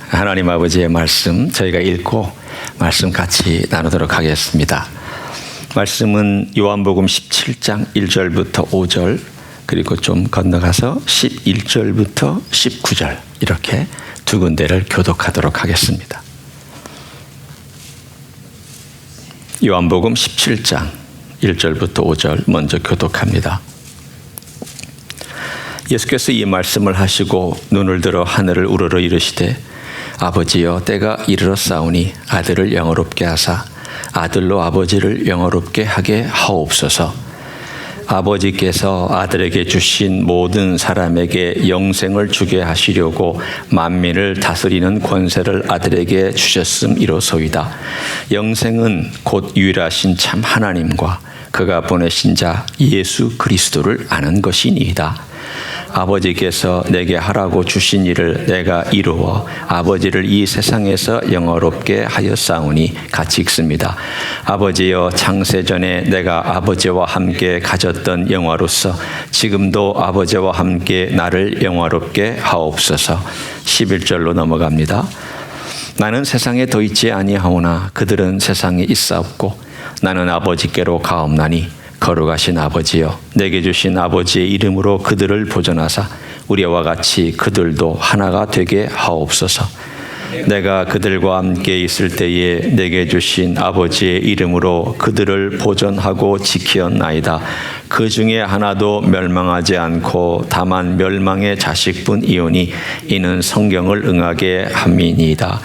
하나님 아버지의 말씀 저희가 읽고 말씀 같이 나누도록 하겠습니다. 말씀은 요한복음 17장 1절부터 5절 그리고 좀 건너가서 11절부터 19절 이렇게 두 군데를 교독하도록 하겠습니다. 요한복음 17장 1절부터 5절 먼저 교독합니다. 예수께서 이 말씀을 하시고 눈을 들어 하늘을 우러러 이르시되 아버지여 때가 이르렀사오니 아들을 영화롭게 하사 아들로 아버지를 영화롭게 하게 하옵소서. 아버지께서 아들에게 주신 모든 사람에게 영생을 주게 하시려고 만민을 다스리는 권세를 아들에게 주셨음이로소이다. 영생은 곧 유일하신 참 하나님과 그가 보내신 자 예수 그리스도를 아는 것이니이다. 아버지께서 내게 하라고 주신 일을 내가 이루어 아버지를 이 세상에서 영화롭게 하였사오니 같이 읽습니다. 아버지여 창세전에 내가 아버지와 함께 가졌던 영화로서 지금도 아버지와 함께 나를 영화롭게 하옵소서. 11절로 넘어갑니다. 나는 세상에 더 있지 아니하오나 그들은 세상에 있사옵고 나는 아버지께로 가옵나니 거룩하신 아버지여 내게 주신 아버지의 이름으로 그들을 보존하사 우리와 같이 그들도 하나가 되게 하옵소서. 내가 그들과 함께 있을 때에 내게 주신 아버지의 이름으로 그들을 보존하고 지키었나이다. 그 중에 하나도 멸망하지 않고 다만 멸망의 자식뿐이오니 이는 성경을 응하게 함이니이다.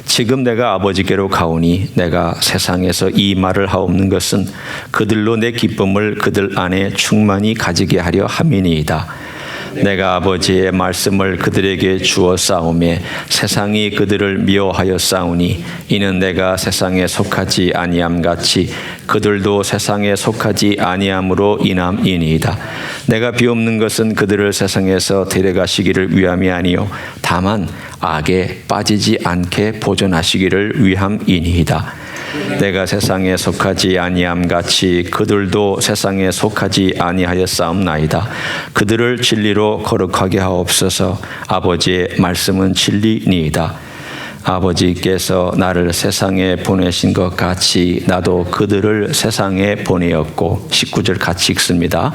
지금 내가 아버지께로 가오니 내가 세상에서 이 말을 하옵는 것은 그들로 내 기쁨을 그들 안에 충만히 가지게 하려 함이니이다. 내가 아버지의 말씀을 그들에게 주어 싸우매 세상이 그들을 미워하여 싸우니 이는 내가 세상에 속하지 아니함 같이 그들도 세상에 속하지 아니함으로 인함이니이다. 내가 비옵는 것은 그들을 세상에서 데려가시기를 위함이 아니요 다만 악에 빠지지 않게 보존하시기를 위함이니이다. 내가 세상에 속하지 아니함 같이 그들도 세상에 속하지 아니하였사옵나이다. 그들을 진리로 거룩하게 하옵소서. 아버지의 말씀은 진리니이다. 아버지께서 나를 세상에 보내신 것 같이 나도 그들을 세상에 보내었고 19절 같이 읽습니다.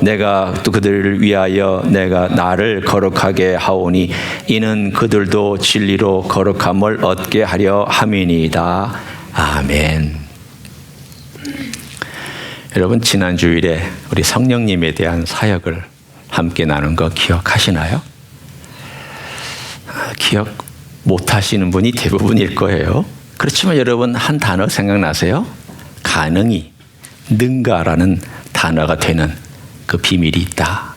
내가 또 그들을 위하여 내가 나를 거룩하게 하오니 이는 그들도 진리로 거룩함을 얻게 하려 함이니이다. 아멘. 여러분 지난 주일에 우리 성령님에 대한 사역을 함께 나눈 거 기억하시나요? 기억 못하시는 분이 대부분일 거예요. 그렇지만 여러분 한 단어 생각나세요? 가능이, 능가라는 단어가 되는 그 비밀이 있다.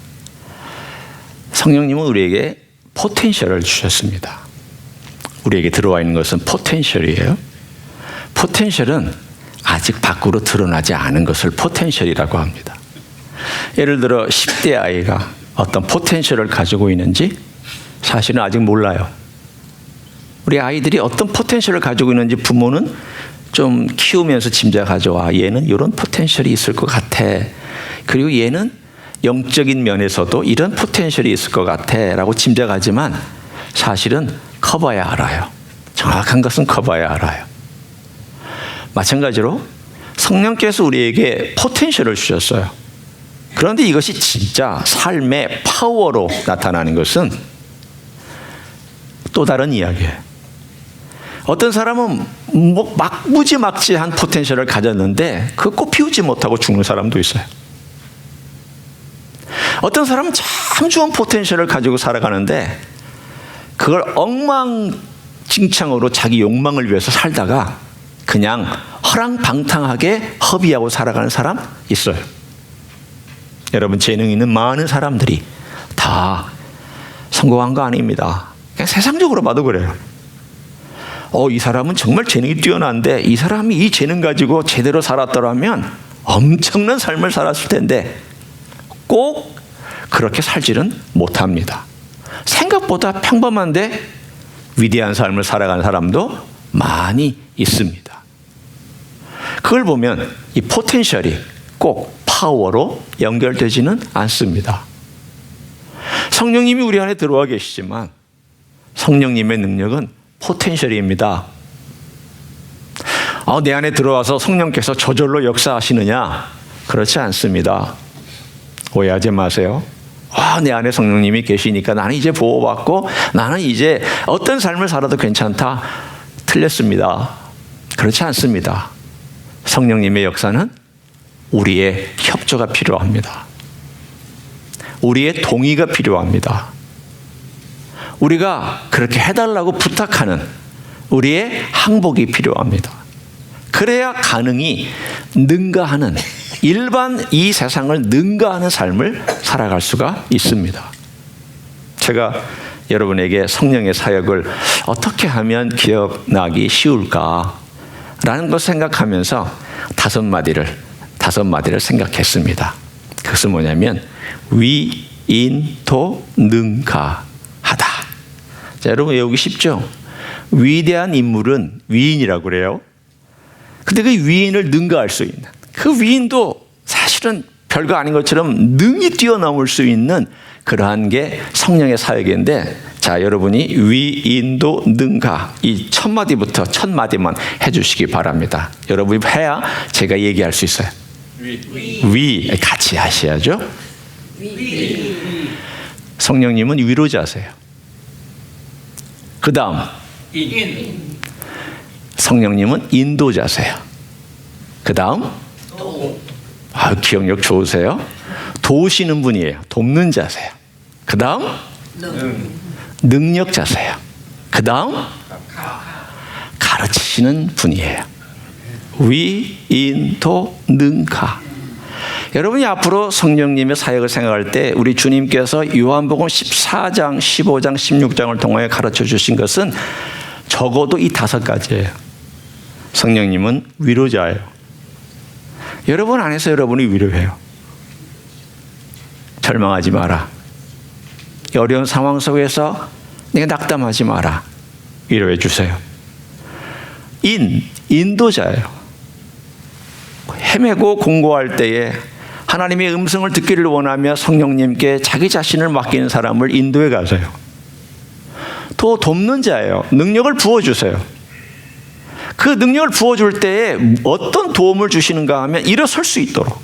성령님은 우리에게 포텐셜을 주셨습니다. 우리에게 들어와 있는 것은 포텐셜이에요. 포텐셜은 아직 밖으로 드러나지 않은 것을 포텐셜이라고 합니다. 예를 들어 10대 아이가 어떤 포텐셜을 가지고 있는지 사실은 아직 몰라요. 우리 아이들이 어떤 포텐셜을 가지고 있는지 부모는 좀 키우면서 짐작하죠. 아, 얘는 이런 포텐셜이 있을 것 같아. 그리고 얘는 영적인 면에서도 이런 포텐셜이 있을 것 같아 라고 짐작하지만 사실은 커봐야 알아요. 정확한 것은 커봐야 알아요. 마찬가지로 성령께서 우리에게 포텐셜을 주셨어요. 그런데 이것이 진짜 삶의 파워로 나타나는 것은 또 다른 이야기예요. 어떤 사람은 무지막지한 포텐셜을 가졌는데 그거 꼭 피우지 못하고 죽는 사람도 있어요. 어떤 사람은 참 좋은 포텐셜을 가지고 살아가는데 그걸 엉망진창으로 자기 욕망을 위해서 살다가 그냥 허랑방탕하게 허비하고 살아가는 사람 있어요. 여러분 재능 있는 많은 사람들이 다 성공한 거 아닙니다. 그냥 세상적으로 봐도 그래요. 이 사람은 정말 재능이 뛰어난데 이 사람이 이 재능 가지고 제대로 살았더라면 엄청난 삶을 살았을 텐데 꼭 그렇게 살지는 못합니다. 생각보다 평범한데 위대한 삶을 살아가는 사람도 많이 있습니다. 그걸 보면 이 포텐셜이 꼭 파워로 연결되지는 않습니다. 성령님이 우리 안에 들어와 계시지만 성령님의 능력은 포텐셜입니다. 내 안에 들어와서 성령께서 저절로 역사하시느냐? 그렇지 않습니다. 오해하지 마세요. 내 안에 성령님이 계시니까 나는 이제 보호받고 나는 이제 어떤 삶을 살아도 괜찮다. 틀렸습니다. 그렇지 않습니다. 성령님의 역사는 우리의 협조가 필요합니다. 우리의 동의가 필요합니다. 우리가 그렇게 해달라고 부탁하는 우리의 항복이 필요합니다. 그래야 가능히 능가하는, 일반 이 세상을 능가하는 삶을 살아갈 수가 있습니다. 제가 여러분에게 성령의 사역을 어떻게 하면 기억나기 쉬울까라는 걸 생각하면서 다섯 마디를 생각했습니다. 그것은 뭐냐면 위인토 능가하다. 자, 여러분 외우기 쉽죠? 위대한 인물은 위인이라고 그래요. 근데 그 위인을 능가할 수 있는, 그 위인도 사실은 별거 아닌 것처럼 능히 뛰어넘을 수 있는 그러한 게 성령의 사역인데, 자, 여러분이 위인도 능가 이 첫 마디만 해주시기 바랍니다. 여러분이 해야 제가 얘기할 수 있어요. 위 같이 하셔야죠. 성령님은 위로자세요. 그 다음 성령님은 인도자세요. 그 다음 기억력 좋으세요. 도우시는 분이에요. 돕는 자세요. 그 다음 능력자세요. 그 다음 가르치시는 분이에요. 위, 인, 도, 능, 가. 여러분이 앞으로 성령님의 사역을 생각할 때 우리 주님께서 요한복음 14장, 15장, 16장을 통해 가르쳐 주신 것은 적어도 이 다섯 가지예요. 성령님은 위로자예요. 여러분 안에서 여러분이 위로해요. 절망하지 마라. 어려운 상황 속에서 내가 낙담하지 마라. 위로해 주세요. 인도자예요. 헤매고 공고할 때에 하나님의 음성을 듣기를 원하며 성령님께 자기 자신을 맡기는 사람을 인도해 가세요. 또 돕는 자예요. 능력을 부어주세요. 그 능력을 부어줄 때에 어떤 도움을 주시는가 하면 일어설 수 있도록,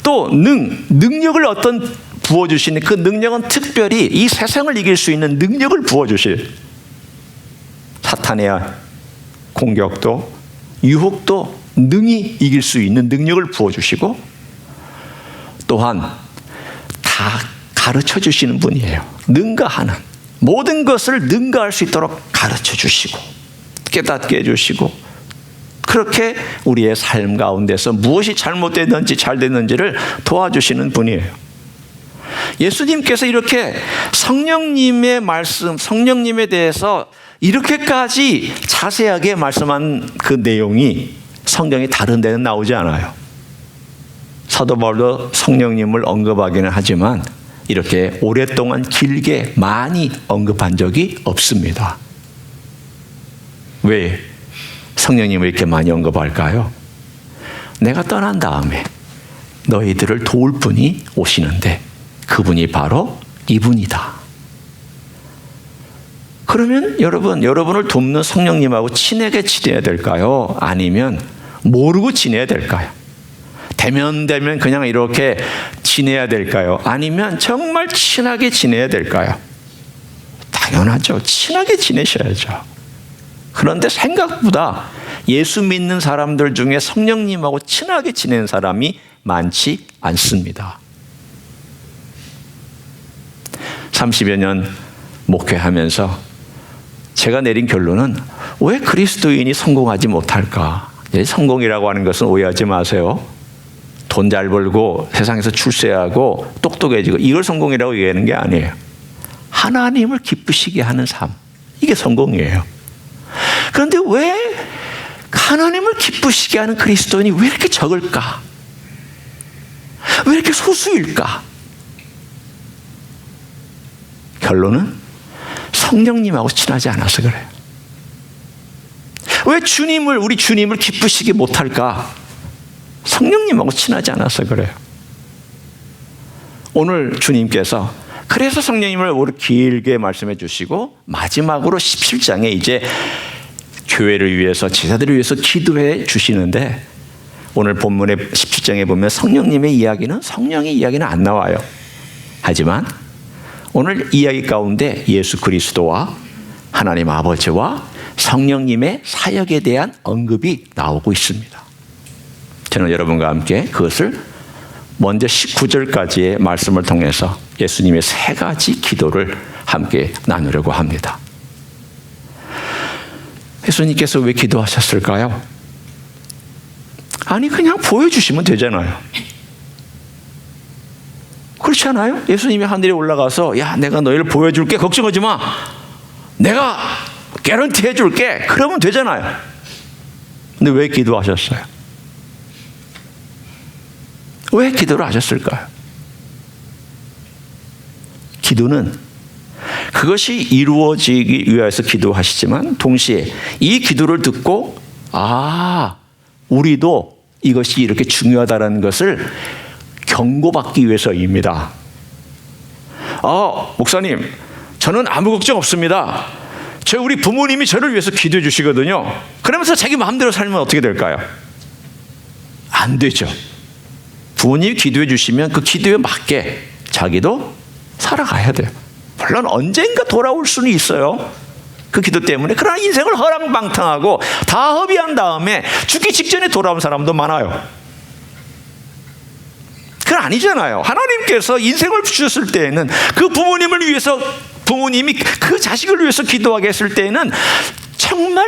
또 능력을 어떤 부어주시는 그 능력은 특별히 이 세상을 이길 수 있는 능력을 부어주실, 사탄의 공격도 유혹도 능히 이길 수 있는 능력을 부어주시고, 또한 다 가르쳐 주시는 분이에요. 능가하는 모든 것을 능가할 수 있도록 가르쳐 주시고 깨닫게 해주시고, 그렇게 우리의 삶 가운데서 무엇이 잘못됐는지 잘 됐는지를 도와주시는 분이에요. 예수님께서 이렇게 성령님의 말씀, 성령님에 대해서 이렇게까지 자세하게 말씀한 그 내용이 성경이 다른 데는 나오지 않아요. 사도 바울도 성령님을 언급하기는 하지만 이렇게 오랫동안 길게 많이 언급한 적이 없습니다. 왜 성령님을 이렇게 많이 언급할까요? 내가 떠난 다음에 너희들을 도울 분이 오시는데 그분이 바로 이분이다. 그러면 여러분을 돕는 성령님하고 친하게 지내야 될까요? 아니면 모르고 지내야 될까요? 대면 그냥 이렇게 지내야 될까요? 아니면 정말 친하게 지내야 될까요? 당연하죠. 친하게 지내셔야죠. 그런데 생각보다 예수 믿는 사람들 중에 성령님하고 친하게 지내는 사람이 많지 않습니다. 30여 년 목회하면서 제가 내린 결론은 왜 그리스도인이 성공하지 못할까? 성공이라고 하는 것은 오해하지 마세요. 돈 잘 벌고 세상에서 출세하고 똑똑해지고 이걸 성공이라고 얘기하는 게 아니에요. 하나님을 기쁘시게 하는 삶, 이게 성공이에요. 그런데 왜 하나님을 기쁘시게 하는 그리스도인이 왜 이렇게 적을까? 왜 이렇게 소수일까? 결론은 성령님하고 친하지 않아서 그래요. 왜 우리 주님을 기쁘시게 못할까? 성령님하고 친하지 않아서 그래요. 오늘 주님께서 그래서 성령님을 오늘 길게 말씀해 주시고 마지막으로 17장에 이제 교회를 위해서 제자들을 위해서 기도해 주시는데 오늘 본문의 17장에 보면 성령님의 이야기는 성령의 이야기는 안 나와요. 하지만 오늘 이야기 가운데 예수 그리스도와 하나님 아버지와 성령님의 사역에 대한 언급이 나오고 있습니다. 저는 여러분과 함께 그것을 먼저 19절까지의 말씀을 통해서 예수님의 세 가지 기도를 함께 나누려고 합니다. 예수님께서 왜 기도하셨을까요? 아니 그냥 보여주시면 되잖아요. 그렇지 않아요? 예수님이 하늘에 올라가서 야 내가 너희를 보여줄게 걱정하지 마 내가 개런티 해줄게 그러면 되잖아요. 근데 왜 기도하셨어요? 왜 기도를 하셨을까요? 기도는 그것이 이루어지기 위해서 기도하시지만 동시에 이 기도를 듣고 우리도 이것이 이렇게 중요하다는 것을 경고받기 위해서입니다. 목사님 저는 아무 걱정 없습니다. 우리 부모님이 저를 위해서 기도해 주시거든요. 그러면서 자기 마음대로 살면 어떻게 될까요? 안 되죠. 부모님이 기도해 주시면 그 기도에 맞게 자기도 살아가야 돼요. 물론 언젠가 돌아올 수는 있어요. 그 기도 때문에. 그러나 인생을 허랑방탕하고 다 허비한 다음에 죽기 직전에 돌아온 사람도 많아요. 그건 아니잖아요. 하나님께서 인생을 주셨을 때에는 그 부모님을 위해서 부모님이 그 자식을 위해서 기도하게 했을 때에는 정말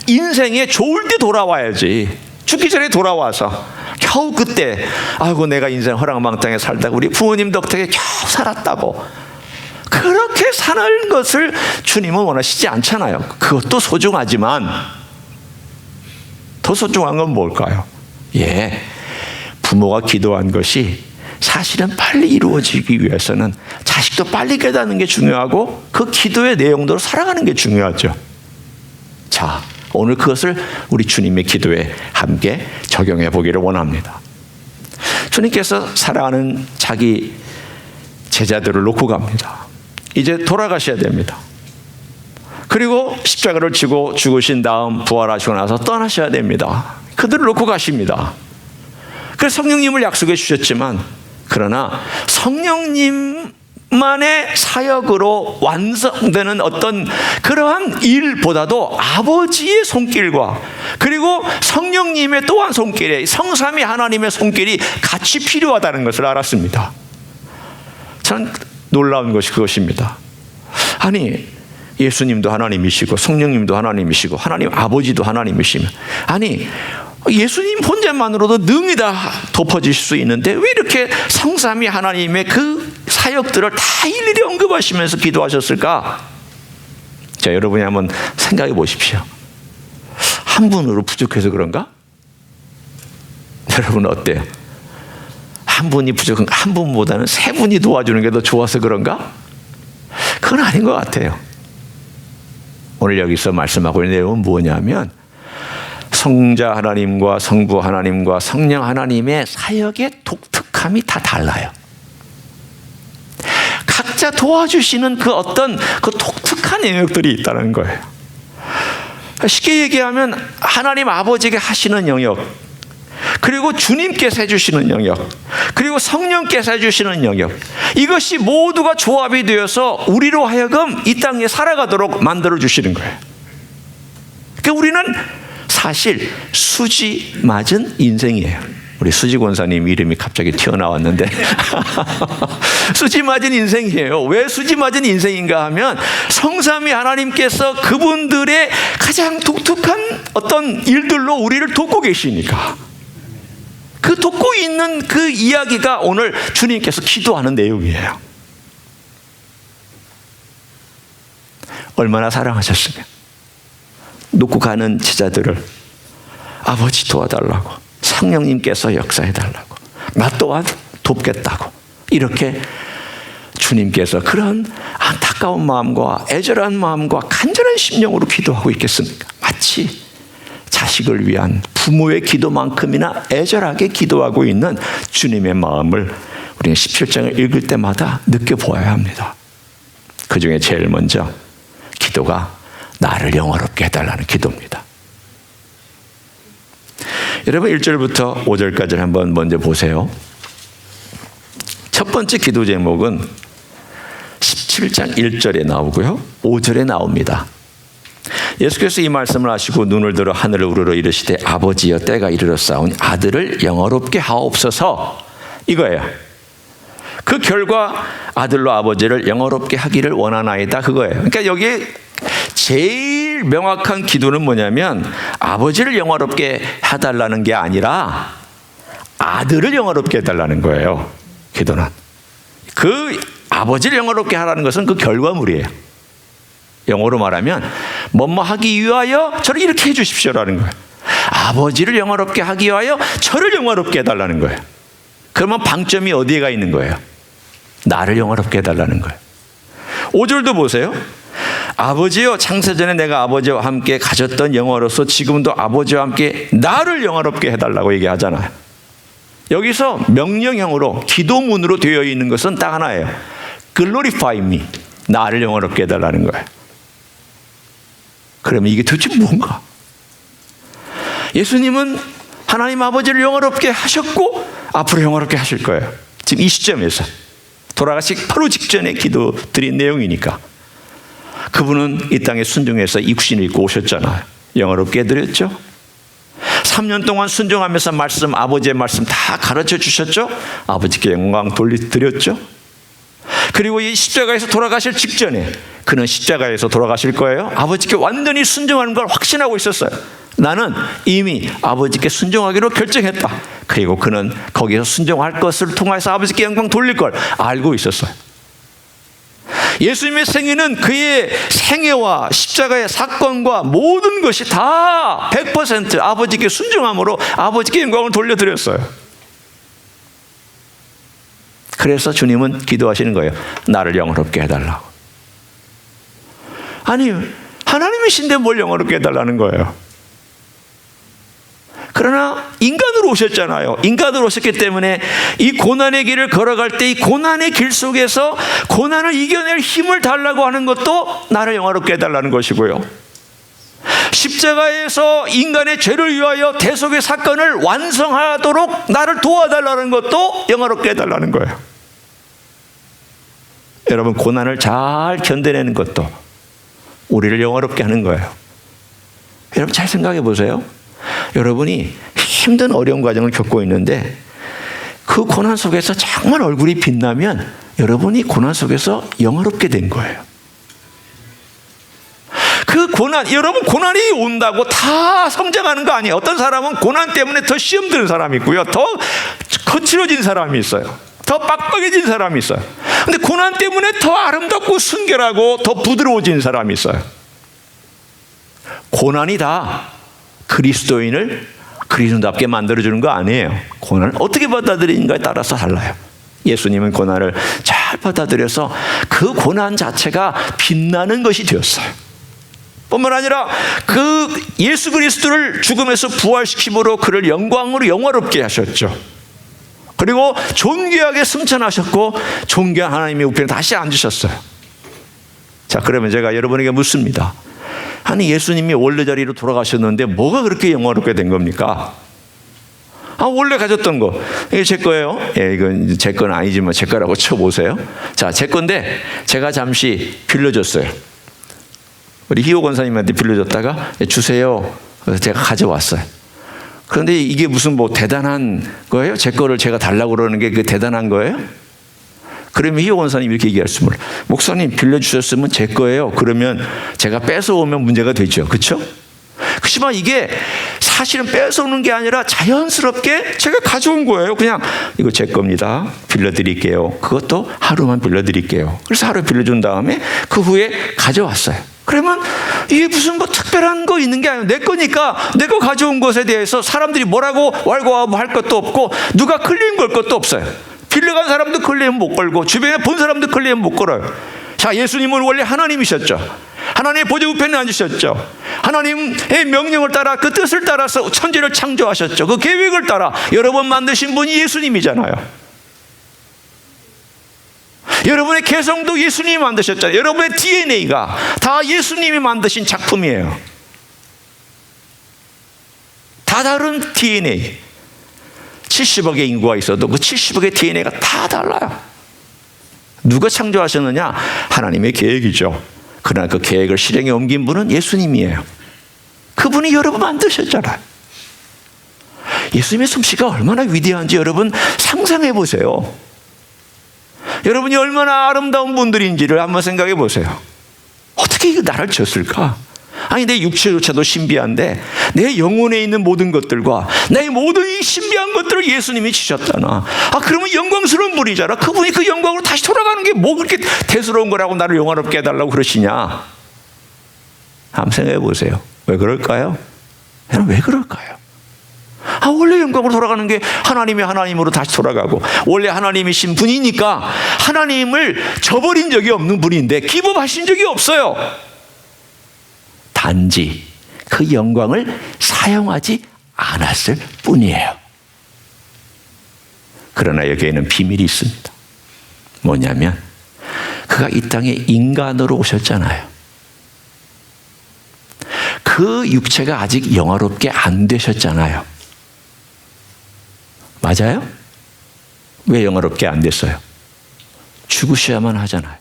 인생에 좋을 때 돌아와야지. 죽기 전에 돌아와서 겨우 그때 아이고 내가 인생 허랑방탕에 살다가 우리 부모님 덕택에 겨우 살았다고 그렇게 사는 것을 주님은 원하시지 않잖아요. 그것도 소중하지만 더 소중한 건 뭘까요? 부모가 기도한 것이 사실은 빨리 이루어지기 위해서는 자식도 빨리 깨닫는 게 중요하고 그 기도의 내용대로 살아가는 게 중요하죠. 자, 오늘 그것을 우리 주님의 기도에 함께 적용해 보기를 원합니다. 주님께서 사랑하는 자기 제자들을 놓고 갑니다. 이제 돌아가셔야 됩니다. 그리고 십자가를 지고 죽으신 다음 부활하시고 나서 떠나셔야 됩니다. 그들을 놓고 가십니다. 그래서 성령님을 약속해 주셨지만 그러나 성령님만의 사역으로 완성되는 어떤 그러한 일보다도 아버지의 손길과 그리고 성령님의 또한 손길에 성삼위 하나님의 손길이 같이 필요하다는 것을 알았습니다. 전 놀라운 것이 그것입니다. 아니 예수님도 하나님이시고 성령님도 하나님이시고 하나님 아버지도 하나님이시면 아니 예수님 혼자만으로도 능히 다 덮어질 수 있는데 왜 이렇게 성삼위 하나님의 그 사역들을 다 일일이 언급하시면서 기도하셨을까? 자, 여러분이 한번 생각해 보십시오. 한 분으로 부족해서 그런가? 여러분 어때요? 한 분이 부족한 한 분보다는 세 분이 도와주는 게 더 좋아서 그런가? 그건 아닌 것 같아요. 오늘 여기서 말씀하고 있는 내용은 뭐냐면 성자 하나님과 성부 하나님과 성령 하나님의 사역의 독특함이 다 달라요. 각자 도와주시는 그 어떤 그 독특한 영역들이 있다는 거예요. 쉽게 얘기하면 하나님 아버지가 하시는 영역, 그리고 주님께서 해주시는 영역, 그리고 성령께서 해주시는 영역, 이것이 모두가 조합이 되어서 우리로 하여금 이 땅에 살아가도록 만들어주시는 거예요. 그러니까 우리는 사실 수지 맞은 인생이에요. 우리 수지 권사님 이름이 갑자기 튀어나왔는데 수지 맞은 인생이에요. 왜 수지 맞은 인생인가 하면 성삼위 하나님께서 그분들의 가장 독특한 어떤 일들로 우리를 돕고 계시니까. 그 돕고 있는 그 이야기가 오늘 주님께서 기도하는 내용이에요. 얼마나 사랑하셨으면 놓고 가는 제자들을 아버지 도와달라고, 성령님께서 역사해달라고, 나 또한 돕겠다고 이렇게 주님께서 그런 안타까운 마음과 애절한 마음과 간절한 심령으로 기도하고 있겠습니까? 마치 자식을 위한 부모의 기도만큼이나 애절하게 기도하고 있는 주님의 마음을 우리는 17장을 읽을 때마다 느껴보아야 합니다. 그 중에 제일 먼저 기도가 나를 영화롭게 해달라는 기도입니다. 여러분 1절부터 5절까지를 한번 먼저 보세요. 첫 번째 기도 제목은 17장 1절에 나오고요, 5절에 나옵니다. 예수께서 이 말씀을 하시고 눈을 들어 하늘을 우러러 이르시되 아버지여 때가 이르렀사오니 아들을 영화롭게 하옵소서, 이거예요. 그 결과 아들로 아버지를 영화롭게 하기를 원하나이다, 그거예요. 그러니까 여기에 제일 명확한 기도는 뭐냐면 아버지를 영화롭게 해달라는 게 아니라 아들을 영화롭게 해달라는 거예요. 기도는 그 아버지를 영화롭게 하라는 것은 그 결과물이에요. 영어로 말하면 뭐뭐 하기 위하여 저를 이렇게 해 주십시오라는 거예요. 아버지를 영화롭게 하기 위하여 저를 영화롭게 해달라는 거예요. 그러면 방점이 어디에 가 있는 거예요? 나를 영화롭게 해달라는 거예요. 5절도 보세요. 아버지여 창세전에 내가 아버지와 함께 가졌던 영화로서 지금도 아버지와 함께 나를 영화롭게 해달라고 얘기하잖아요. 여기서 명령형으로 기도문으로 되어 있는 것은 딱 하나예요. Glorify me, 나를 영화롭게 해달라는 거예요. 그러면 이게 도대체 뭔가? 예수님은 하나님 아버지를 영화롭게 하셨고 앞으로 영화롭게 하실 거예요. 지금 이 시점에서 돌아가시기 바로 직전에 기도 드린 내용이니까. 그분은 이 땅에 순종해서 육신을 입고 오셨잖아요. 영화롭게 해드렸죠. 3년 동안 순종하면서 아버지의 말씀 다 가르쳐 주셨죠. 아버지께 영광 돌려드렸죠. 그리고 이 십자가에서 돌아가실 직전에 그는 십자가에서 돌아가실 거예요. 아버지께 완전히 순종하는 걸 확신하고 있었어요. 나는 이미 아버지께 순종하기로 결정했다. 그리고 그는 거기서 순종할 것을 통해서 아버지께 영광 돌릴 걸 알고 있었어요. 예수님의 생애는 그의 생애와 십자가의 사건과 모든 것이 다 100% 아버지께 순종함으로 아버지께 영광을 돌려드렸어요. 그래서 주님은 기도하시는 거예요. 나를 영화롭게 해달라고. 아니, 하나님이신데 뭘 영화롭게 해달라는 거예요. 그러나 인간으로 오셨잖아요. 인간으로 오셨기 때문에 이 고난의 길을 걸어갈 때 이 고난의 길 속에서 고난을 이겨낼 힘을 달라고 하는 것도 나를 영화롭게 해달라는 것이고요. 십자가에서 인간의 죄를 위하여 대속의 사건을 완성하도록 나를 도와달라는 것도 영화롭게 해달라는 거예요. 여러분, 고난을 잘 견뎌내는 것도 우리를 영화롭게 하는 거예요. 여러분 잘 생각해 보세요. 여러분이 힘든 어려운 과정을 겪고 있는데 그 고난 속에서 정말 얼굴이 빛나면 여러분이 고난 속에서 영화롭게 된 거예요. 그 고난, 여러분 고난이 온다고 다 성장하는 거 아니에요. 어떤 사람은 고난 때문에 더 시험 드는 사람이 있고요. 더 거칠어진 사람이 있어요. 더 빡빡해진 사람이 있어요. 근데 고난 때문에 더 아름답고 순결하고 더 부드러워진 사람이 있어요. 고난이 다 그리스도인을 그리스도답게 만들어주는 거 아니에요. 고난을 어떻게 받아들이는가에 따라서 달라요. 예수님은 고난을 잘 받아들여서 그 고난 자체가 빛나는 것이 되었어요. 뿐만 아니라 그 예수 그리스도를 죽음에서 부활시킴으로 그를 영광으로 영화롭게 하셨죠. 그리고 존귀하게 승천하셨고 존귀한 하나님의 우편에 다시 앉으셨어요. 자, 그러면 제가 여러분에게 묻습니다. 아니, 예수님이 원래 자리로 돌아가셨는데 뭐가 그렇게 영화롭게 된 겁니까? 원래 가졌던 거, 이게 제 거예요. 예, 이건 제 건 아니지만 제 거라고 쳐보세요. 자, 제 건데 제가 잠시 빌려줬어요. 우리 희호 권사님한테 빌려줬다가 주세요. 그래서 제가 가져왔어요. 그런데 이게 무슨 뭐 대단한 거예요? 제 거를 제가 달라고 그러는 게 그 대단한 거예요? 그러면 희호 권사님이 이렇게 얘기할 수 있어요. 목사님 빌려주셨으면 제 거예요. 그러면 제가 뺏어오면 문제가 되죠. 그렇죠? 그렇지만 이게 사실은 뺏어오는 게 아니라 자연스럽게 제가 가져온 거예요. 그냥 이거 제 겁니다. 빌려드릴게요. 그것도 하루만 빌려드릴게요. 그래서 하루 빌려준 다음에 그 후에 가져왔어요. 그러면 이게 무슨 뭐 특별한 거 있는 게 아니에요. 내 거니까 내 거 가져온 것에 대해서 사람들이 뭐라고 왈가왈부 할 것도 없고 누가 클레임 걸 것도 없어요. 빌려간 사람도 클레임 못 걸고 주변에 본 사람도 클레임 못 걸어요. 자, 예수님은 원래 하나님이셨죠. 하나님의 보좌 우편에 앉으셨죠. 하나님의 명령을 따라 그 뜻을 따라서 천지를 창조하셨죠. 그 계획을 따라 여러 번 만드신 분이 예수님이잖아요. 여러분의 개성도 예수님이 만드셨잖아요. 여러분의 DNA가 다 예수님이 만드신 작품이에요. 다 다른 DNA. 70억의 인구가 있어도 그 70억의 DNA가 다 달라요. 누가 창조하셨느냐? 하나님의 계획이죠. 그러나 그 계획을 실행에 옮긴 분은 예수님이에요. 그분이 여러분 만드셨잖아요. 예수님의 솜씨가 얼마나 위대한지 여러분 상상해 보세요. 여러분이 얼마나 아름다운 분들인지를 한번 생각해 보세요. 어떻게 이거 나를 졌을까? 아니, 내 육체조차도 신비한데 내 영혼에 있는 모든 것들과 내 모든 이 신비한 것들을 예수님이 지셨잖아. 그러면 영광스러운 분이잖아. 그분이 그 영광으로 다시 돌아가는 게 뭐 그렇게 대수로운 거라고 나를 영화롭게 해달라고 그러시냐? 한번 생각해 보세요. 왜 그럴까요? 왜 그럴까요? 원래 영광으로 돌아가는 게 하나님이 하나님으로 다시 돌아가고, 원래 하나님이신 분이니까 하나님을 저버린 적이 없는 분인데 기법하신 적이 없어요. 단지 그 영광을 사용하지 않았을 뿐이에요. 그러나 여기에는 비밀이 있습니다. 뭐냐면 그가 이 땅에 인간으로 오셨잖아요. 그 육체가 아직 영화롭게 안 되셨잖아요. 맞아요? 왜 영화롭게 안 됐어요? 죽으셔야만 하잖아요.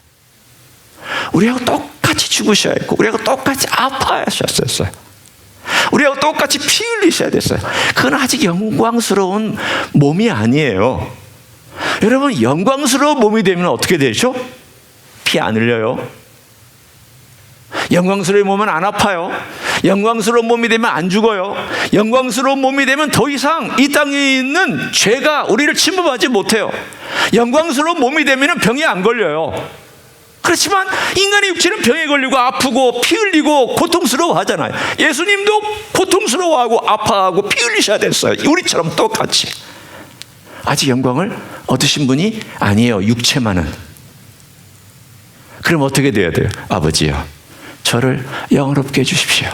우리하고 똑같이 죽으셔야 했고, 우리하고 똑같이 아파하셨었어요. 우리하고 똑같이 피 흘리셔야 됐어요. 그건 아직 영광스러운 몸이 아니에요. 여러분, 영광스러운 몸이 되면 어떻게 되죠? 피 안 흘려요. 영광스러운 몸은 안 아파요. 영광스러운 몸이 되면 안 죽어요. 영광스러운 몸이 되면 더 이상 이 땅에 있는 죄가 우리를 침범하지 못해요. 영광스러운 몸이 되면 병이 안 걸려요. 그렇지만 인간의 육체는 병에 걸리고 아프고 피 흘리고 고통스러워 하잖아요. 예수님도 고통스러워하고 아파하고 피 흘리셔야 됐어요. 우리처럼 똑같이. 아직 영광을 얻으신 분이 아니에요. 육체만은. 그럼 어떻게 돼야 돼요? 아버지요, 저를 영화롭게 해주십시오.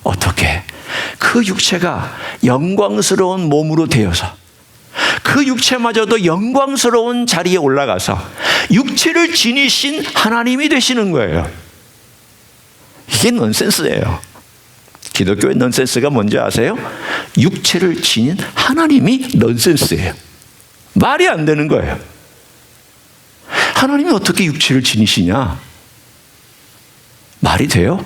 어떻게? 그 육체가 영광스러운 몸으로 되어서 그 육체마저도 영광스러운 자리에 올라가서 육체를 지니신 하나님이 되시는 거예요. 이게 넌센스예요. 기독교의 넌센스가 뭔지 아세요? 육체를 지닌 하나님이 넌센스예요. 말이 안 되는 거예요. 하나님이 어떻게 육체를 지니시냐? 말이 돼요?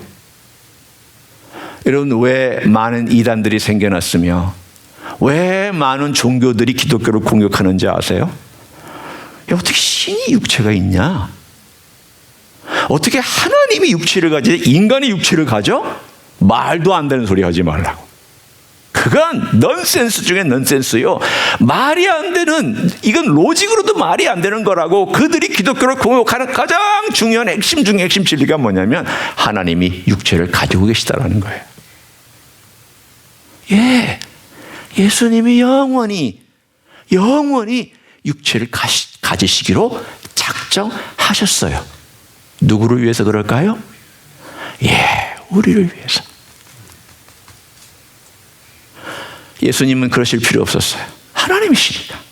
여러분, 왜 많은 이단들이 생겨났으며 왜 많은 종교들이 기독교를 공격하는지 아세요? 어떻게 신이 육체가 있냐? 어떻게 하나님이 육체를 가지 인간이 육체를 가져? 말도 안 되는 소리 하지 말라고. 그건 넌센스 중에 넌센스요. 말이 안 되는, 이건 로직으로도 말이 안 되는 거라고. 그들이 기독교를 공격하는 가장 중요한 핵심 중에 핵심 진리가 뭐냐면 하나님이 육체를 가지고 계시다라는 거예요. 예수님이 영원히 육체를 가지시기로 작정하셨어요. 누구를 위해서 그럴까요? 우리를 위해서. 예수님은 그러실 필요 없었어요. 하나님이시니까.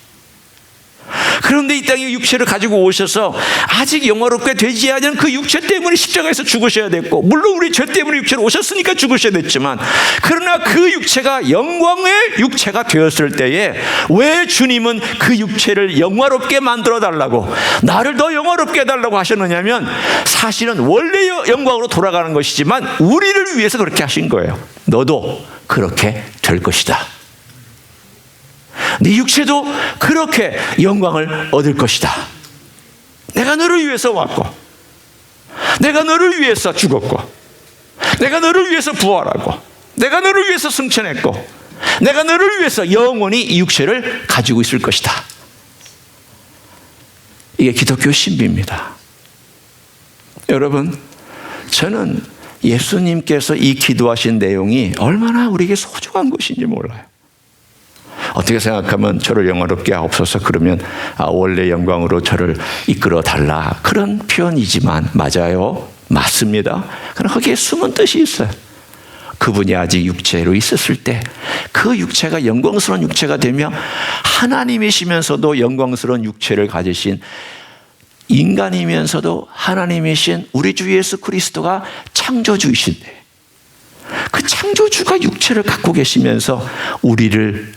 그런데 이 땅에 육체를 가지고 오셔서 아직 영화롭게 되지 않은 그 육체 때문에 십자가에서 죽으셔야 됐고, 물론 우리 죄 때문에 육체로 오셨으니까 죽으셔야 됐지만, 그러나 그 육체가 영광의 육체가 되었을 때에 왜 주님은 그 육체를 영화롭게 만들어 달라고, 나를 더 영화롭게 해달라고 하셨느냐면 사실은 원래 영광으로 돌아가는 것이지만 우리를 위해서 그렇게 하신 거예요. 너도 그렇게 될 것이다. 네 육체도 그렇게 영광을 얻을 것이다. 내가 너를 위해서 왔고, 내가 너를 위해서 죽었고, 내가 너를 위해서 부활하고, 내가 너를 위해서 승천했고, 내가 너를 위해서 영원히 이 육체를 가지고 있을 것이다. 이게 기독교 신비입니다. 여러분, 저는 예수님께서 이 기도하신 내용이 얼마나 우리에게 소중한 것인지 몰라요. 어떻게 생각하면 저를 영화롭게 하옵소서 그러면 원래 영광으로 저를 이끌어 달라, 그런 표현이지만 맞아요. 맞습니다. 그러나 거기에 숨은 뜻이 있어요. 그분이 아직 육체로 있었을 때 그 육체가 영광스러운 육체가 되며 하나님이시면서도 영광스러운 육체를 가지신 인간이면서도 하나님이신 우리 주 예수 그리스도가 창조주이신데 그 창조주가 육체를 갖고 계시면서 우리를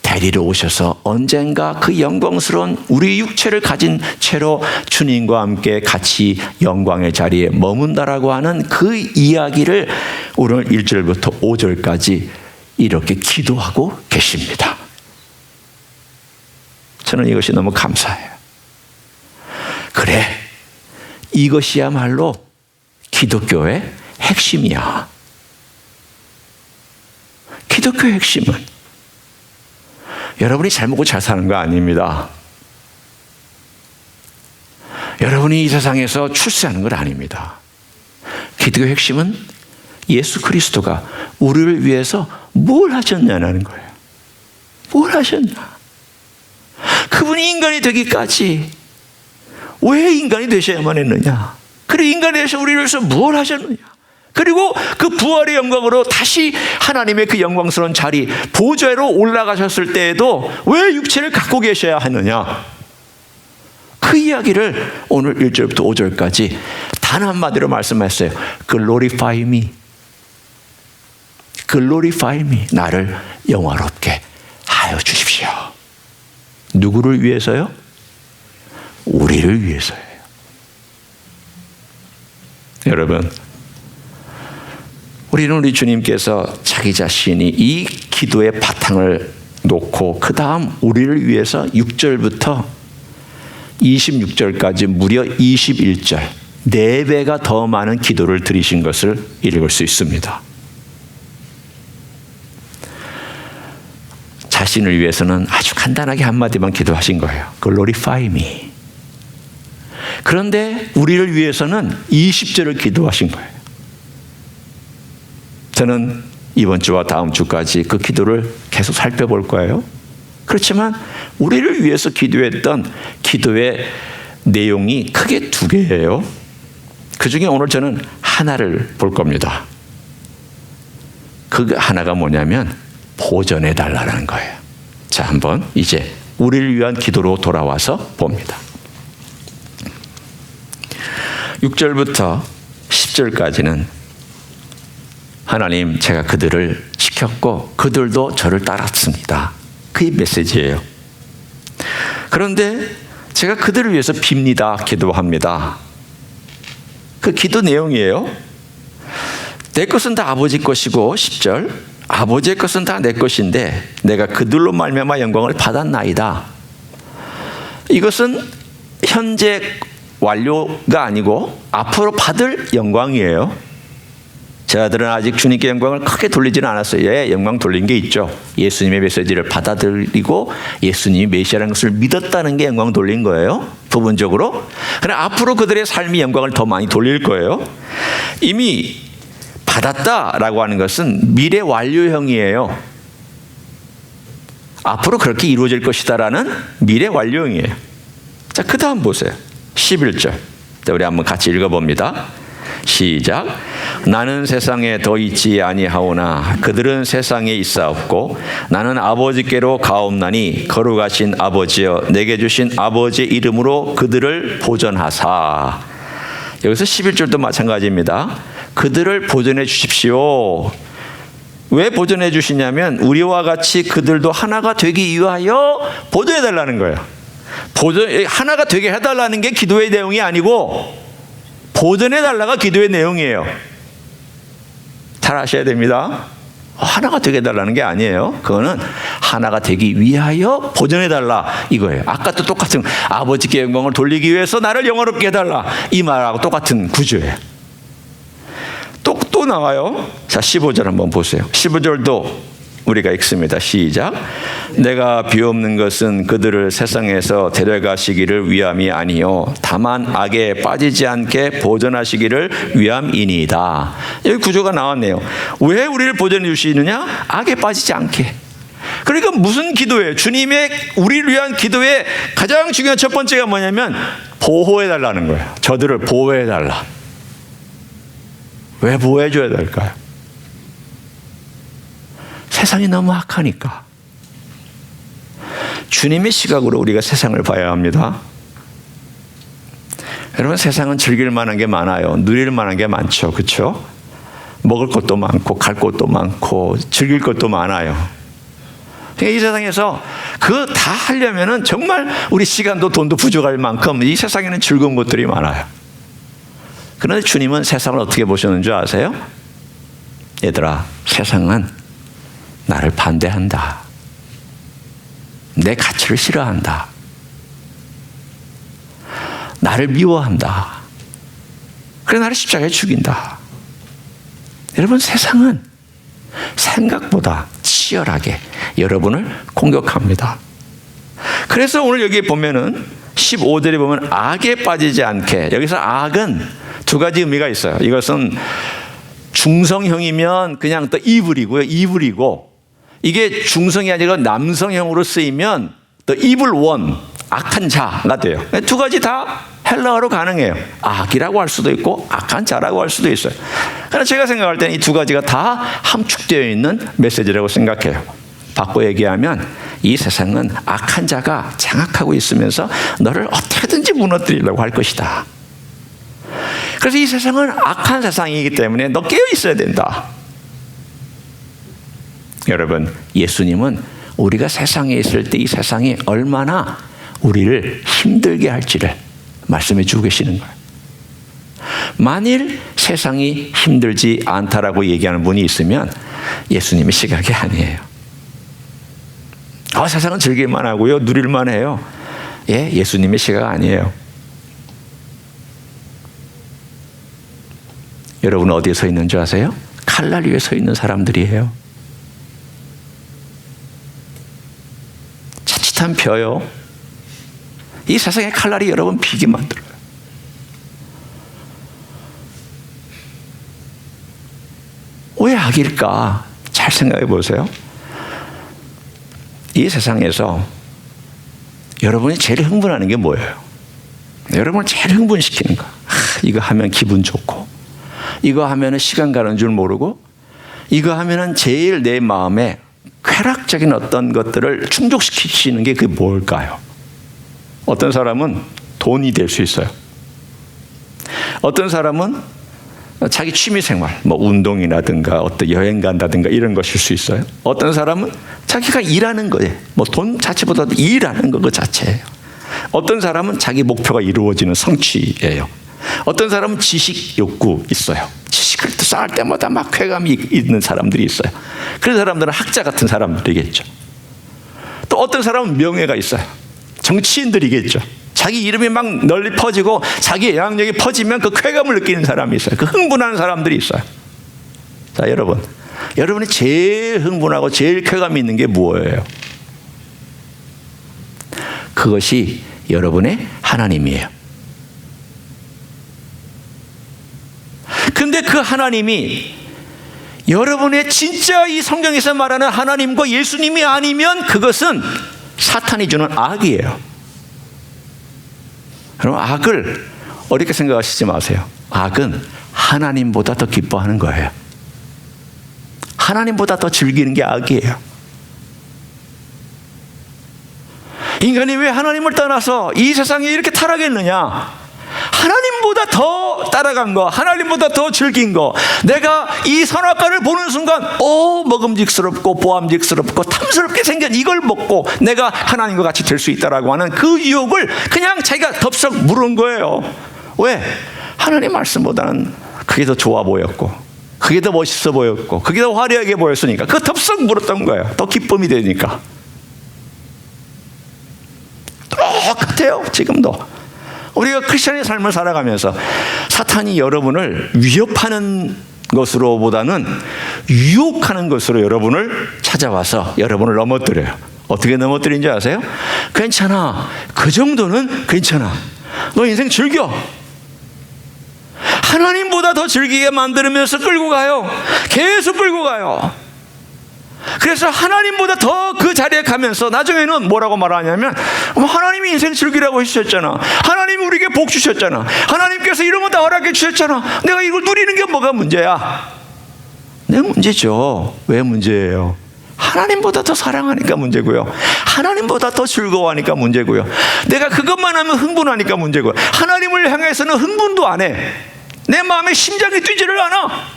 데리러 오셔서 언젠가 그 영광스러운 우리 육체를 가진 채로 주님과 함께 같이 영광의 자리에 머문다라고 하는 그 이야기를 오늘 1절부터 5절까지 이렇게 기도하고 계십니다. 저는 이것이 너무 감사해요. 그래, 이것이야말로 기독교의 핵심이야. 기독교의 핵심은 여러분이 잘 먹고 잘 사는 거 아닙니다. 여러분이 이 세상에서 출세하는 건 아닙니다. 기독교의 핵심은 예수 그리스도가 우리를 위해서 뭘 하셨냐는 거예요. 뭘 하셨냐. 그분이 인간이 되기까지 왜 인간이 되셔야만 했느냐. 그리고 인간이 되셔 우리를 위해서 뭘 하셨느냐. 그리고 그 부활의 영광으로 다시 하나님의 그 영광스러운 자리 보좌로 올라가셨을 때에도 왜 육체를 갖고 계셔야 하느냐. 그 이야기를 오늘 1절부터 5절까지 단 한마디로 말씀하셨어요. Glorify me. Glorify me. 나를 영화롭게 하여 주십시오. 누구를 위해서요? 우리를 위해서예요. 여러분, 우리는 우리 주님께서 자기 자신이 이 기도의 바탕을 놓고 그 다음 우리를 위해서 6절부터 26절까지 무려 21절 4배가 더 많은 기도를 드리신 것을 읽을 수 있습니다. 자신을 위해서는 아주 간단하게 한마디만 기도하신 거예요. Glorify me. 그런데 우리를 위해서는 20절을 기도하신 거예요. 저는 이번 주와 다음 주까지 그 기도를 계속 살펴볼 거예요. 그렇지만 우리를 위해서 기도했던 기도의 내용이 크게 2개예요. 그 중에 오늘 저는 하나를 볼 겁니다. 그 하나가 뭐냐면 보전해 달라는 거예요. 자, 한번 이제 우리를 위한 기도로 돌아와서 봅니다. 6절부터 10절까지는 하나님, 제가 그들을 지켰고 그들도 저를 따랐습니다. 그게 메시지예요. 그런데 제가 그들을 위해서 빕니다. 기도합니다. 그 기도 내용이에요. 내 것은 다 아버지 것이고 10절 아버지의 것은 다 내 것인데 내가 그들로 말미암아 영광을 받았나이다. 이것은 현재 완료가 아니고 앞으로 받을 영광이에요. 제 아들은 아직 주님께 영광을 크게 돌리지는 않았어요. 예, 영광 돌린 게 있죠. 예수님의 메시지를 받아들이고 예수님이 메시아라는 것을 믿었다는 게 영광 돌린 거예요. 부분적으로. 그러나 앞으로 그들의 삶이 영광을 더 많이 돌릴 거예요. 이미 받았다라고 하는 것은 미래 완료형이에요. 앞으로 그렇게 이루어질 것이다라는 미래 완료형이에요. 자, 그 다음 보세요. 11절. 우리 한번 같이 읽어봅니다. 시작. 나는 세상에 더 있지 아니하오나 그들은 세상에 있사옵고 나는 아버지께로 가옵나니 거룩하신 아버지여 내게 주신 아버지의 이름으로 그들을 보전하사. 여기서 11절도 마찬가지입니다. 그들을 보전해 주십시오. 왜 보전해 주시냐면 우리와 같이 그들도 하나가 되기 위하여 보전해 달라는 거예요. 하나가 되게 해달라는 게 기도의 내용이 아니고 보전해 달라가 기도의 내용이에요. 잘 아셔야 됩니다. 하나가 되게 해달라는 게 아니에요. 그거는 하나가 되기 위하여 보전해 달라 이거예요. 아까도 똑같은 아버지께 영광을 돌리기 위해서 나를 영화롭게 해달라 이 말하고 똑같은 구조예요. 또 나와요. 자, 15절 한번 보세요. 15절도 우리가 읽습니다. 시작. 내가 비옵는 것은 그들을 세상에서 데려가시기를 위함이 아니요 다만 악에 빠지지 않게 보존하시기를 위함이니이다. 여기 구조가 나왔네요. 왜 우리를 보존해 주시느냐? 악에 빠지지 않게. 그러니까 무슨 기도예요? 주님의 우리를 위한 기도의 가장 중요한 첫 번째가 뭐냐면 보호해 달라는 거예요. 저들을 보호해 달라. 왜 보호해 줘야 될까요? 세상이 너무 악하니까. 주님의 시각으로 우리가 세상을 봐야 합니다. 여러분, 세상은 즐길 만한 게 많아요. 누릴 만한 게 많죠. 그렇죠? 먹을 것도 많고 갈 곳도 많고 즐길 것도 많아요. 이 세상에서 그거 다 하려면은 정말 우리 시간도 돈도 부족할 만큼 이 세상에는 즐거운 것들이 많아요. 그런데 주님은 세상을 어떻게 보셨는 줄 아세요? 얘들아, 세상은 나를 반대한다. 내 가치를 싫어한다. 나를 미워한다. 그래 나를 십자가에 죽인다. 여러분, 세상은 생각보다 치열하게 여러분을 공격합니다. 그래서 오늘 여기 보면은 15절에 보면 악에 빠지지 않게, 여기서 악은 두 가지 의미가 있어요. 이것은 중성형이면 그냥 또 이블이고요. 이블이고, 이게 중성이 아니라 남성형으로 쓰이면 또 이블 원, 악한 자가 돼요. 두 가지 다 헬라어로 가능해요. 악이라고 할 수도 있고 악한 자라고 할 수도 있어요. 그러나 제가 생각할 때는 이 두 가지가 다 함축되어 있는 메시지라고 생각해요. 바꿔 얘기하면 이 세상은 악한 자가 장악하고 있으면서 너를 어떻게든지 무너뜨리려고 할 것이다. 그래서 이 세상은 악한 세상이기 때문에 너 깨어 있어야 된다. 여러분, 예수님은 우리가 세상에 있을 때 이 세상이 얼마나 우리를 힘들게 할지를 말씀해 주고 계시는 거예요. 만일 세상이 힘들지 않다라고 얘기하는 분이 있으면 예수님의 시각이 아니에요. 세상은 즐길만 하고요, 누릴만 해요. 예수님의 시각 아니에요. 여러분, 어디에 서 있는 줄 아세요? 칼날 위에 서 있는 사람들이에요. 자칫한 벼요. 이 세상의 칼날이 여러분 비게 만들어요. 왜 악일까? 잘 생각해 보세요. 이 세상에서 여러분이 제일 흥분하는 게 뭐예요? 여러분을 제일 흥분시키는 거. 이거 하면 기분 좋고, 이거 하면 시간 가는 줄 모르고, 이거 하면 제일 내 마음에 쾌락적인 어떤 것들을 충족시키시는 게 그게 뭘까요? 어떤 사람은 돈이 될 수 있어요. 어떤 사람은 자기 취미생활, 운동이라든가 어떤 여행 간다든가 이런 것일 수 있어요. 어떤 사람은 자기가 일하는 거예요. 돈 자체보다도 일하는 거 그 자체예요. 어떤 사람은 자기 목표가 이루어지는 성취예요. 어떤 사람은 지식 욕구 있어요. 지식을 쌓을 때마다 막 쾌감이 있는 사람들이 있어요. 그런 사람들은 학자 같은 사람들이겠죠. 또 어떤 사람은 명예가 있어요. 정치인들이겠죠. 자기 이름이 막 널리 퍼지고 자기 영향력이 퍼지면 그 쾌감을 느끼는 사람이 있어요. 그 흥분하는 사람들이 있어요. 자, 여러분이 제일 흥분하고 제일 쾌감이 있는 게 무엇이에요? 그것이 여러분의 하나님이에요. 근데 그 하나님이 여러분의 진짜 이 성경에서 말하는 하나님과 예수님이 아니면 그것은 사탄이 주는 악이에요. 여러분, 악을 어렵게 생각하시지 마세요. 악은 하나님보다 더 기뻐하는 거예요. 하나님보다 더 즐기는 게 악이에요. 인간이 왜 하나님을 떠나서 이 세상에 이렇게 타락했느냐? 하나님보다 더 따라간 거, 하나님보다 더 즐긴 거, 내가 이 선악과를 보는 순간 먹음직스럽고 보암직스럽고 탐스럽게 생긴 이걸 먹고 내가 하나님과 같이 될 수 있다라고 하는 그 유혹을 그냥 자기가 덥석 물은 거예요. 왜? 하나님 말씀보다는 그게 더 좋아 보였고, 그게 더 멋있어 보였고, 그게 더 화려하게 보였으니까 그 덥석 물었던 거예요. 더 기쁨이 되니까. 똑같아요. 지금도 우리가 크리스천의 삶을 살아가면서 사탄이 여러분을 위협하는 것으로보다는 유혹하는 것으로 여러분을 찾아와서 여러분을 넘어뜨려요. 어떻게 넘어뜨린지 아세요? 괜찮아. 그 정도는 괜찮아. 너 인생 즐겨. 하나님보다 더 즐기게 만들면서 끌고 가요. 계속 끌고 가요. 그래서 하나님보다 더 그 자리에 가면서 나중에는 뭐라고 말하냐면, 하나님이 인생 즐기라고 해주셨잖아. 하나님이 우리에게 복 주셨잖아. 하나님께서 이런 거 다 허락해 주셨잖아. 내가 이걸 누리는 게 뭐가 문제야? 내 문제죠. 왜 문제예요? 하나님보다 더 사랑하니까 문제고요. 하나님보다 더 즐거워하니까 문제고요. 내가 그것만 하면 흥분하니까 문제고요. 하나님을 향해서는 흥분도 안 해. 내 마음에 심장이 뛰지를 않아.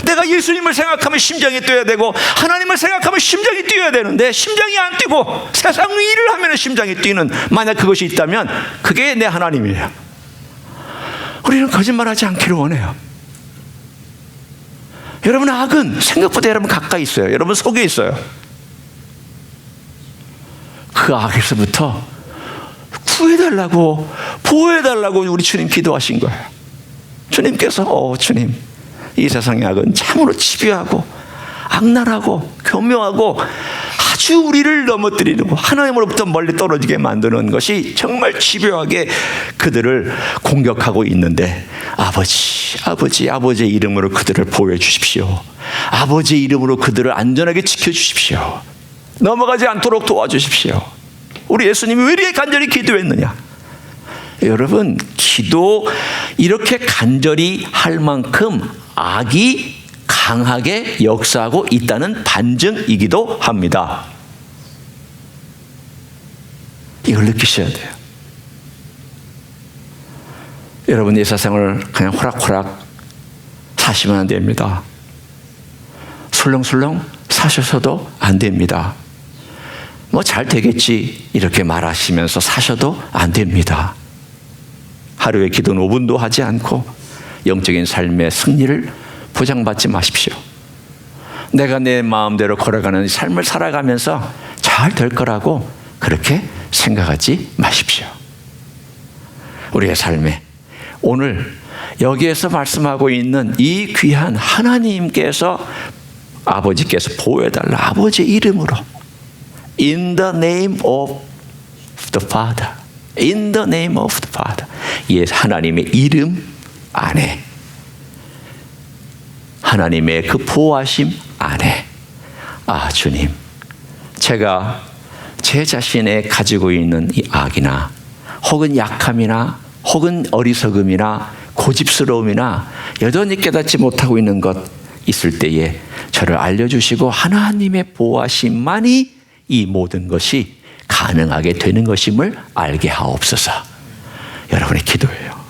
내가 예수님을 생각하면 심장이 뛰어야 되고 하나님을 생각하면 심장이 뛰어야 되는데 심장이 안 뛰고 세상 일을 하면 심장이 뛰는, 만약 그것이 있다면 그게 내 하나님이에요. 우리는 거짓말하지 않기를 원해요. 여러분, 악은 생각보다 여러분 가까이 있어요. 여러분 속에 있어요. 그 악에서부터 구해달라고, 보호해달라고 우리 주님 기도하신 거예요. 주님께서 주님, 이 세상의 악은 참으로 집요하고 악랄하고 교묘하고 아주 우리를 넘어뜨리는 거, 하나님으로부터 멀리 떨어지게 만드는 것이 정말 집요하게 그들을 공격하고 있는데, 아버지의 이름으로 그들을 보호해 주십시오. 아버지의 이름으로 그들을 안전하게 지켜주십시오. 넘어가지 않도록 도와주십시오. 우리 예수님이 왜 이렇게 간절히 기도했느냐? 여러분, 기도 이렇게 간절히 할 만큼 악이 강하게 역사하고 있다는 반증이기도 합니다. 이걸 느끼셔야 돼요. 여러분, 이 세상을 그냥 호락호락 사시면 안 됩니다. 술렁술렁 사셔서도 안 됩니다. 뭐 잘 되겠지 이렇게 말하시면서 사셔도 안 됩니다. 하루에 기도는 5분도 하지 않고 영적인 삶의 승리를 보장받지 마십시오. 내가 내 마음대로 걸어가는 삶을 살아가면서 잘 될 거라고 그렇게 생각하지 마십시오. 우리의 삶에 오늘 여기에서 말씀하고 있는 이 귀한 하나님께서, 아버지께서 보호해달라, 아버지의 이름으로, In the name of the Father, In the name of the Father, 예, 하나님의 이름 안에, 하나님의 그 보호하심 안에, 주님, 제가 제 자신에 가지고 있는 이 악이나 혹은 약함이나 혹은 어리석음이나 고집스러움이나 여전히 깨닫지 못하고 있는 것 있을 때에 저를 알려주시고 하나님의 보호하심만이 이 모든 것이 가능하게 되는 것임을 알게 하옵소서. 여러분의 기도예요.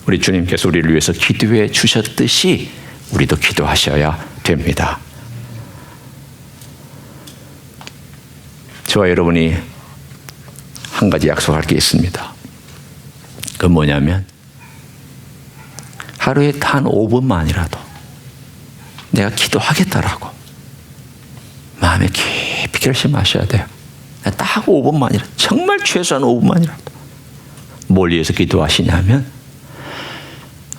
우리 주님께서 우리를 위해서 기도해 주셨듯이 우리도 기도하셔야 됩니다. 저와 여러분이 한 가지 약속할 게 있습니다. 그건 뭐냐면, 하루에 단 5분만이라도 내가 기도하겠다라고 마음에 깊이 결심하셔야 돼요. 딱 5분만이라도, 정말 최소한 5분만이라도. 뭘 위해서 기도하시냐면,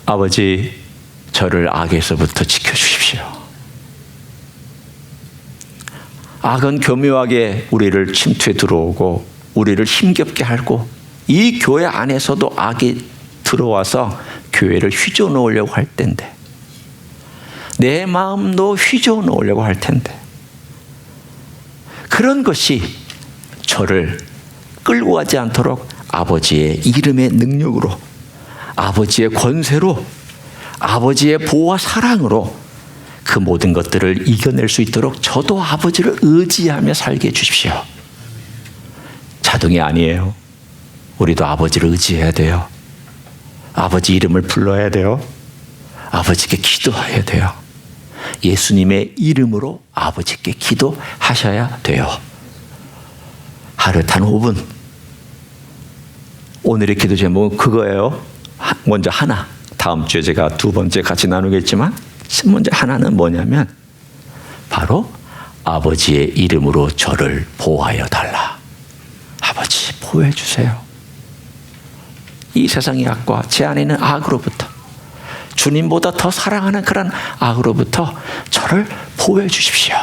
아버지, 저를 악에서부터 지켜주십시오. 악은 교묘하게 우리를 침투해 들어오고 우리를 힘겹게 하고, 이 교회 안에서도 악이 들어와서 교회를 휘저어 놓으려고 할 텐데, 내 마음도 휘저어 놓으려고 할 텐데, 그런 것이 저를 끌고 가지 않도록 아버지의 이름의 능력으로, 아버지의 권세로, 아버지의 보호와 사랑으로 그 모든 것들을 이겨낼 수 있도록 저도 아버지를 의지하며 살게 해주십시오. 자동이 아니에요. 우리도 아버지를 의지해야 돼요. 아버지 이름을 불러야 돼요. 아버지께 기도해야 돼요. 예수님의 이름으로 아버지께 기도하셔야 돼요. 하루에 단 5분. 오늘의 기도 제목은 그거예요. 먼저 하나, 다음 주에 제가 두 번째 같이 나누겠지만, 먼저 하나는 뭐냐면 바로 아버지의 이름으로 저를 보호하여 달라. 아버지, 보호해 주세요. 이 세상의 악과 제 안에 있는 악으로부터, 주님보다 더 사랑하는 그런 악으로부터 저를 보호해 주십시오.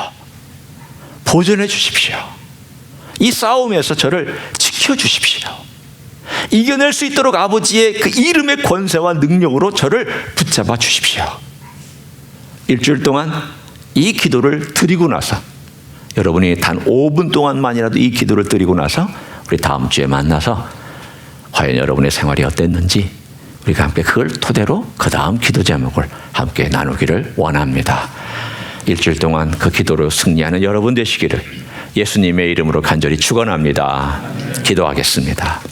보존해 주십시오. 이 싸움에서 저를 지켜주십시오. 이겨낼 수 있도록 아버지의 그 이름의 권세와 능력으로 저를 붙잡아 주십시오. 일주일 동안 이 기도를 드리고 나서, 여러분이 단 5분 동안만이라도 이 기도를 드리고 나서 우리 다음 주에 만나서 과연 여러분의 생활이 어땠는지 우리가 함께 그걸 토대로 그 다음 기도 제목을 함께 나누기를 원합니다. 일주일 동안 그 기도로 승리하는 여러분 되시기를 예수님의 이름으로 간절히 축원합니다. 기도하겠습니다.